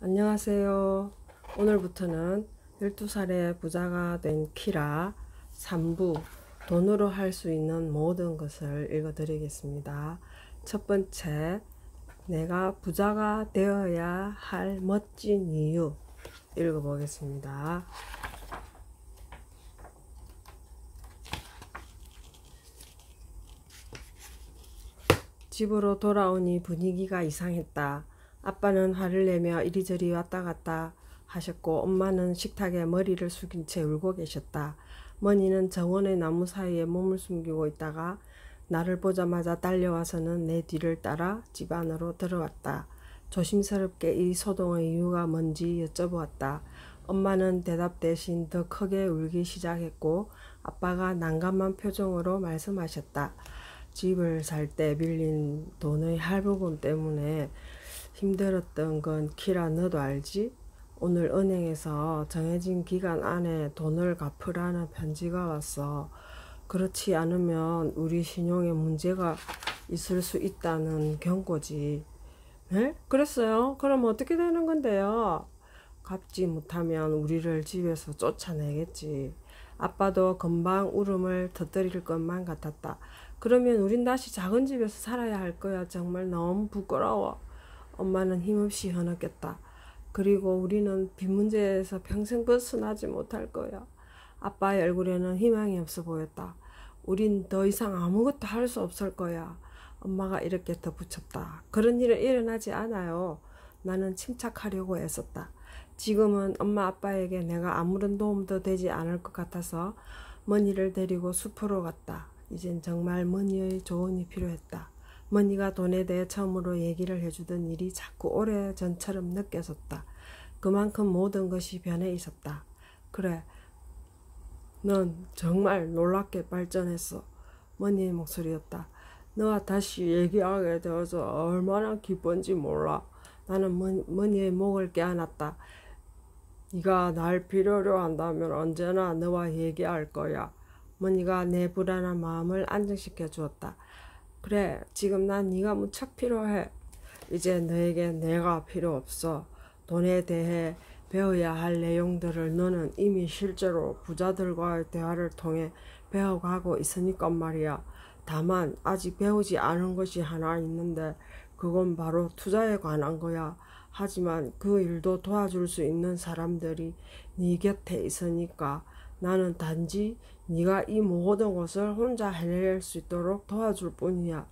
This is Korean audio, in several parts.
안녕하세요. 오늘부터는 12살의 부자가 된 키라 3부 돈으로 할 수 있는 모든 것을 읽어드리겠습니다. 첫 번째, 내가 부자가 되어야 할 멋진 이유 읽어보겠습니다. 집으로 돌아오니 분위기가 이상했다. 아빠는 화를 내며 이리저리 왔다 갔다 하셨고 엄마는 식탁에 머리를 숙인 채 울고 계셨다. 머니는 정원의 나무 사이에 몸을 숨기고 있다가 나를 보자마자 달려와서는 내 뒤를 따라 집 안으로 들어왔다. 조심스럽게 이 소동의 이유가 뭔지 여쭤보았다. 엄마는 대답 대신 더 크게 울기 시작했고 아빠가 난감한 표정으로 말씀하셨다. 집을 살 때 빌린 돈의 할부금 때문에 힘들었던 건 키라 너도 알지? 오늘 은행에서 정해진 기간 안에 돈을 갚으라는 편지가 왔어. 그렇지 않으면 우리 신용에 문제가 있을 수 있다는 경고지. 네? 그랬어요? 그럼 어떻게 되는 건데요? 갚지 못하면 우리를 집에서 쫓아내겠지. 아빠도 금방 울음을 터뜨릴 것만 같았다. 그러면 우린 다시 작은 집에서 살아야 할 거야. 정말 너무 부끄러워. 엄마는 힘없이 흐느꼈다. 그리고 우리는 빚 문제에서 평생 벗어나지 못할 거야. 아빠의 얼굴에는 희망이 없어 보였다. 우린 더 이상 아무것도 할 수 없을 거야. 엄마가 이렇게 덧붙였다. 그런 일은 일어나지 않아요. 나는 침착하려고 애썼다. 지금은 엄마 아빠에게 내가 아무런 도움도 되지 않을 것 같아서 머니를 데리고 숲으로 갔다. 이젠 정말 머니의 조언이 필요했다. 머니가 돈에 대해 처음으로 얘기를 해주던 일이 자꾸 오래전처럼 느껴졌다. 그만큼 모든 것이 변해 있었다. 그래, 넌 정말 놀랍게 발전했어. 머니의 목소리였다. 너와 다시 얘기하게 되어서 얼마나 기쁜지 몰라. 나는 머니의 목을 껴안았다. 네가 날 필요로 한다면 언제나 너와 얘기할 거야. 머니가 내 불안한 마음을 안정시켜 주었다. 그래, 지금 난 네가 무척 필요해. 이제 너에게 내가 필요 없어. 돈에 대해 배워야 할 내용들을 너는 이미 실제로 부자들과의 대화를 통해 배워가고 있으니까 말이야. 다만 아직 배우지 않은 것이 하나 있는데 그건 바로 투자에 관한 거야. 하지만 그 일도 도와줄 수 있는 사람들이 네 곁에 있으니까 나는 단지 네가 이 모든 것을 혼자 해낼 수 있도록 도와줄 뿐이야.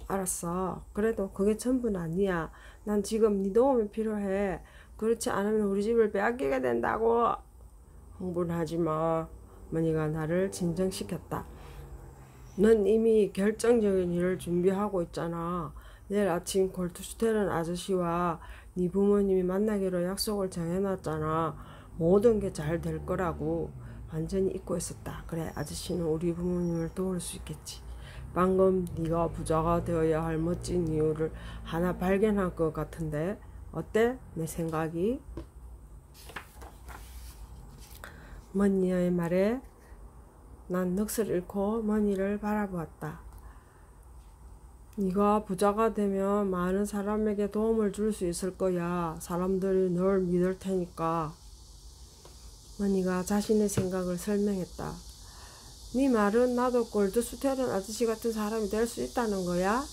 알았어. 그래도 그게 전부는 아니야. 난 지금 네 도움이 필요해. 그렇지 않으면 우리 집을 빼앗기게 된다고. 흥분하지 마. 머니가 나를 진정시켰다. 넌 이미 결정적인 일을 준비하고 있잖아. 내일 아침 골드슈테른 아저씨와 네 부모님이 만나기로 약속을 정해놨잖아. 모든 게 잘 될 거라고. 완전히 잊고 있었다. 그래, 아저씨는 우리 부모님을 도울 수 있겠지. 방금 네가 부자가 되어야 할 멋진 이유를 하나 발견한 것 같은데 어때? 내 생각이? 머니의 말에 난 넋을 잃고 머니를 바라보았다. 네가 부자가 되면 많은 사람에게 도움을 줄 수 있을 거야. 사람들이 널 믿을 테니까. 머니가 자신의 생각을 설명했다. 네 말은 나도 골드슈테른 아저씨 같은 사람이 될 수 있다는 거야?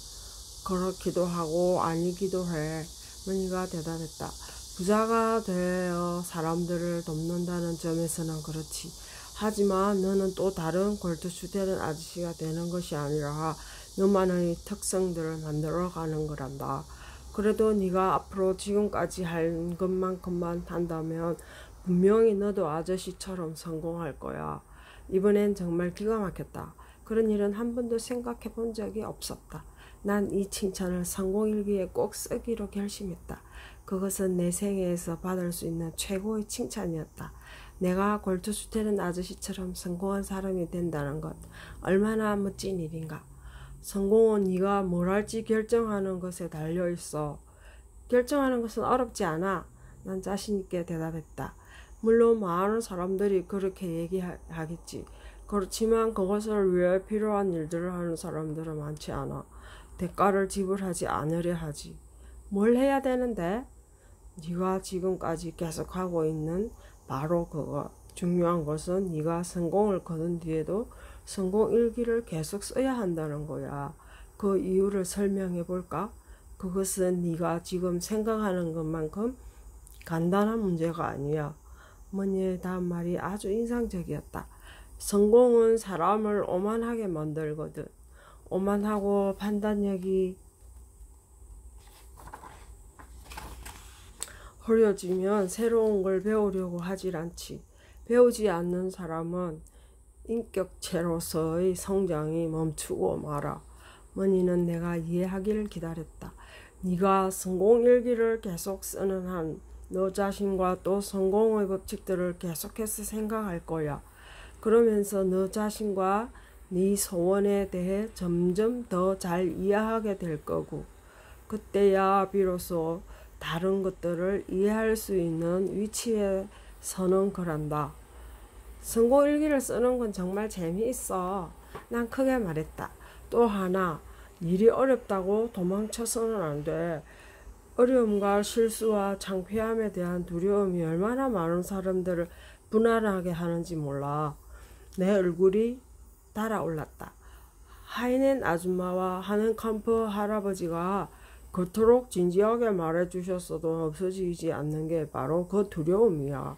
그렇기도 하고 아니기도 해. 머니가 대답했다. 부자가 되어 사람들을 돕는다는 점에서는 그렇지. 하지만 너는 또 다른 골드슈테른 아저씨가 되는 것이 아니라 너만의 특성들을 만들어가는 거란다. 그래도 네가 앞으로 지금까지 한 것만큼만 한다면 분명히 너도 아저씨처럼 성공할 거야. 이번엔 정말 기가 막혔다. 그런 일은 한 번도 생각해 본 적이 없었다. 난 이 칭찬을 성공일기에 꼭 쓰기로 결심했다. 그것은 내 생애에서 받을 수 있는 최고의 칭찬이었다. 내가 골드슈테른 아저씨처럼 성공한 사람이 된다는 것 얼마나 멋진 일인가. 성공은 네가 뭘 할지 결정하는 것에 달려있어. 결정하는 것은 어렵지 않아. 난 자신있게 대답했다. 물론 많은 사람들이 그렇게 얘기하겠지. 그렇지만 그것을 위해 필요한 일들을 하는 사람들은 많지 않아. 대가를 지불하지 않으려 하지. 뭘 해야 되는데? 네가 지금까지 계속 하고 있는 바로 그거. 중요한 것은 네가 성공을 거둔 뒤에도 성공 일기를 계속 써야 한다는 거야. 그 이유를 설명해 볼까? 그것은 네가 지금 생각하는 것만큼 간단한 문제가 아니야. 어머니의 다음 말이 아주 인상적이었다. 성공은 사람을 오만하게 만들거든. 오만하고 판단력이 흐려지면 새로운 걸 배우려고 하질 않지. 배우지 않는 사람은 인격체로서의 성장이 멈추고 말아. 머니는 내가 이해하기를 기다렸다. 네가 성공일기를 계속 쓰는 한 너 자신과 또 성공의 법칙들을 계속해서 생각할 거야. 그러면서 너 자신과 네 소원에 대해 점점 더 잘 이해하게 될 거고, 그때야 비로소 다른 것들을 이해할 수 있는 위치에 서는 거란다. 성공일기를 쓰는 건 정말 재미있어. 난 크게 말했다. 또 하나, 일이 어렵다고 도망쳐서는 안 돼. 어려움과 실수와 창피함에 대한 두려움이 얼마나 많은 사람들을 불안하게 하는지 몰라. 내 얼굴이 달아올랐다. 하이넨 아줌마와 하넨캄프 할아버지가 그토록 진지하게 말해주셨어도 없어지지 않는 게 바로 그 두려움이야.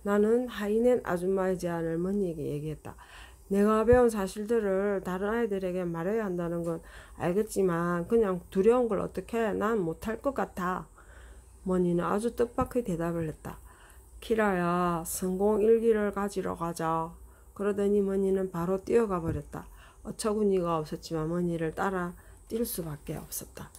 나는 하이넨 아줌마의 제안을 머니에게 얘기했다. 내가 배운 사실들을 다른 아이들에게 말해야 한다는 건 알겠지만 그냥 두려운 걸 어떻게 해? 난 못할 것 같아. 머니는 아주 뜻밖의 대답을 했다. 키라야, 성공 일기를 가지러 가자. 그러더니 머니는 바로 뛰어가 버렸다. 어처구니가 없었지만 머니를 따라 뛸 수밖에 없었다.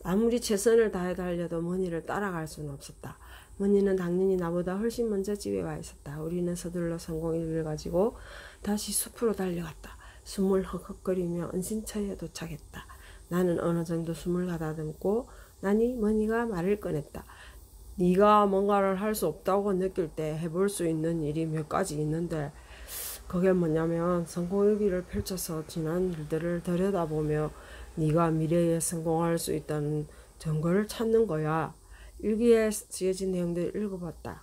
아무리 최선을 다해 달려도 머니를 따라갈 수는 없었다. 머니는 당연히 나보다 훨씬 먼저 집에 와 있었다. 우리는 서둘러 성공일기를 가지고 다시 숲으로 달려갔다. 숨을 헉헉거리며 은신처에 도착했다. 나는 어느 정도 숨을 가다듬고 나니 머니가 말을 꺼냈다. 네가 뭔가를 할 수 없다고 느낄 때 해볼 수 있는 일이 몇 가지 있는데 그게 뭐냐면 성공일기를 펼쳐서 지난 일들을 들여다보며 네가 미래에 성공할 수 있다는 증거를 찾는 거야. 일기에 쓰여진 내용들을 읽어봤다.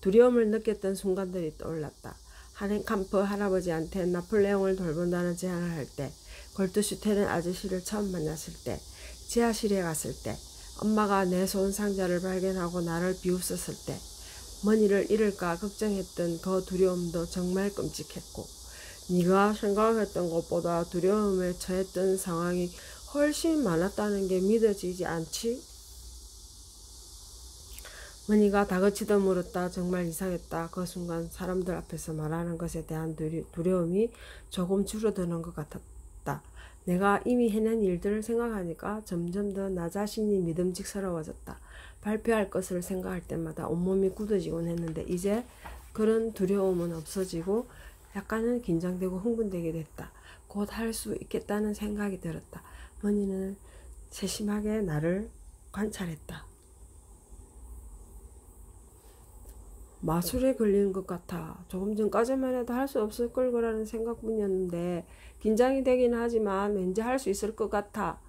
두려움을 느꼈던 순간들이 떠올랐다. 하넨캄프 할아버지한테 나폴레옹을 돌본다는 제안을 할 때, 골드슈테른 아저씨를 처음 만났을 때, 지하실에 갔을 때, 엄마가 내 손 상자를 발견하고 나를 비웃었을 때, 머니를 잃을까 걱정했던 그 두려움도 정말 끔찍했고, 네가 생각했던 것보다 두려움에 처했던 상황이 훨씬 많았다는 게 믿어지지 않지? 머니가 다그치듯 물었다. 정말 이상했다. 그 순간 사람들 앞에서 말하는 것에 대한 두려움이 조금 줄어드는 것 같았다. 내가 이미 해낸 일들을 생각하니까 점점 더 나 자신이 믿음직스러워졌다. 발표할 것을 생각할 때마다 온몸이 굳어지곤 했는데 이제 그런 두려움은 없어지고 약간은 긴장되고 흥분되게 됐다. 곧 할 수 있겠다는 생각이 들었다. 머니는 세심하게 나를 관찰했다. 마술에 걸리는 것 같아. 조금 전까지만 해도 할 수 없을 걸 거라는 생각뿐이었는데 긴장이 되긴 하지만 왠지 할 수 있을 것 같아.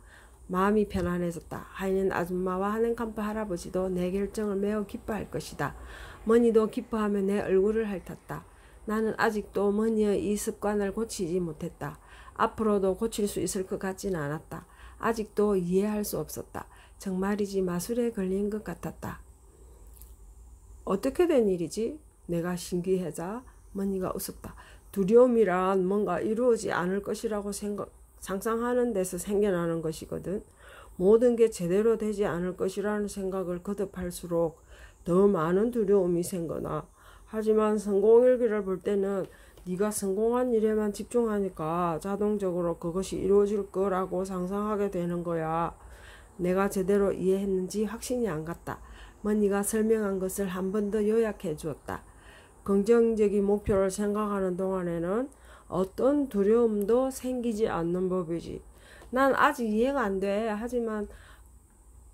마음이 편안해졌다. 하이넨 아줌마와 하넨캄프 할아버지도 내 결정을 매우 기뻐할 것이다. 머니도 기뻐하며 내 얼굴을 핥았다. 나는 아직도 머니의 이 습관을 고치지 못했다. 앞으로도 고칠 수 있을 것 같지는 않았다. 아직도 이해할 수 없었다. 정말이지 마술에 걸린 것 같았다. 어떻게 된 일이지? 내가 신기해자 머니가 웃었다. 두려움이란 뭔가 이루어지지 않을 것이라고 상상하는 데서 생겨나는 것이거든. 모든 게 제대로 되지 않을 것이라는 생각을 거듭할수록 더 많은 두려움이 생겨나. 하지만 성공일기를 볼 때는 네가 성공한 일에만 집중하니까 자동적으로 그것이 이루어질 거라고 상상하게 되는 거야. 내가 제대로 이해했는지 확신이 안 갔다. 머니가 설명한 것을 한 번 더 요약해 주었다. 긍정적인 목표를 생각하는 동안에는 어떤 두려움도 생기지 않는 법이지. 난 아직 이해가 안 돼. 하지만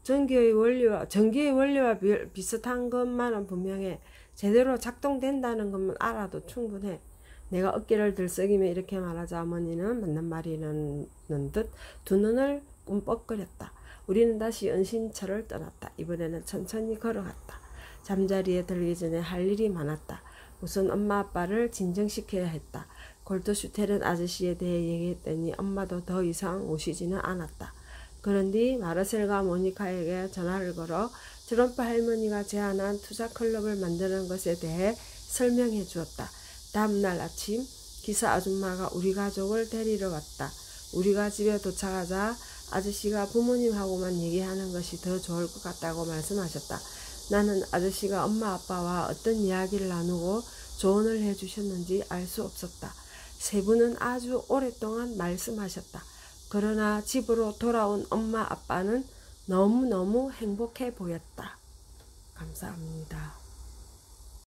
전기의 원리와 비슷한 것만은 분명해. 제대로 작동된다는 것만 알아도 충분해. 내가 어깨를 들썩이며 이렇게 말하자 머니는 맞는 말이라는 듯 두 눈을 꿈뻑거렸다. 우리는 다시 은신처를 떠났다. 이번에는 천천히 걸어갔다. 잠자리에 들기 전에 할 일이 많았다. 우선 엄마 아빠를 진정시켜야 했다. 골드슈테른 아저씨에 대해 얘기했더니 엄마도 더 이상 오시지는 않았다. 그런 뒤 마르셀과 모니카에게 전화를 걸어 트럼프 할머니가 제안한 투자 클럽을 만드는 것에 대해 설명해 주었다. 다음날 아침 기사 아줌마가 우리 가족을 데리러 왔다. 우리가 집에 도착하자 아저씨가 부모님하고만 얘기하는 것이 더 좋을 것 같다고 말씀하셨다. 나는 아저씨가 엄마 아빠와 어떤 이야기를 나누고 조언을 해주셨는지 알 수 없었다. 세 분은 아주 오랫동안 말씀하셨다. 그러나 집으로 돌아온 엄마 아빠는 너무너무 행복해 보였다. 감사합니다.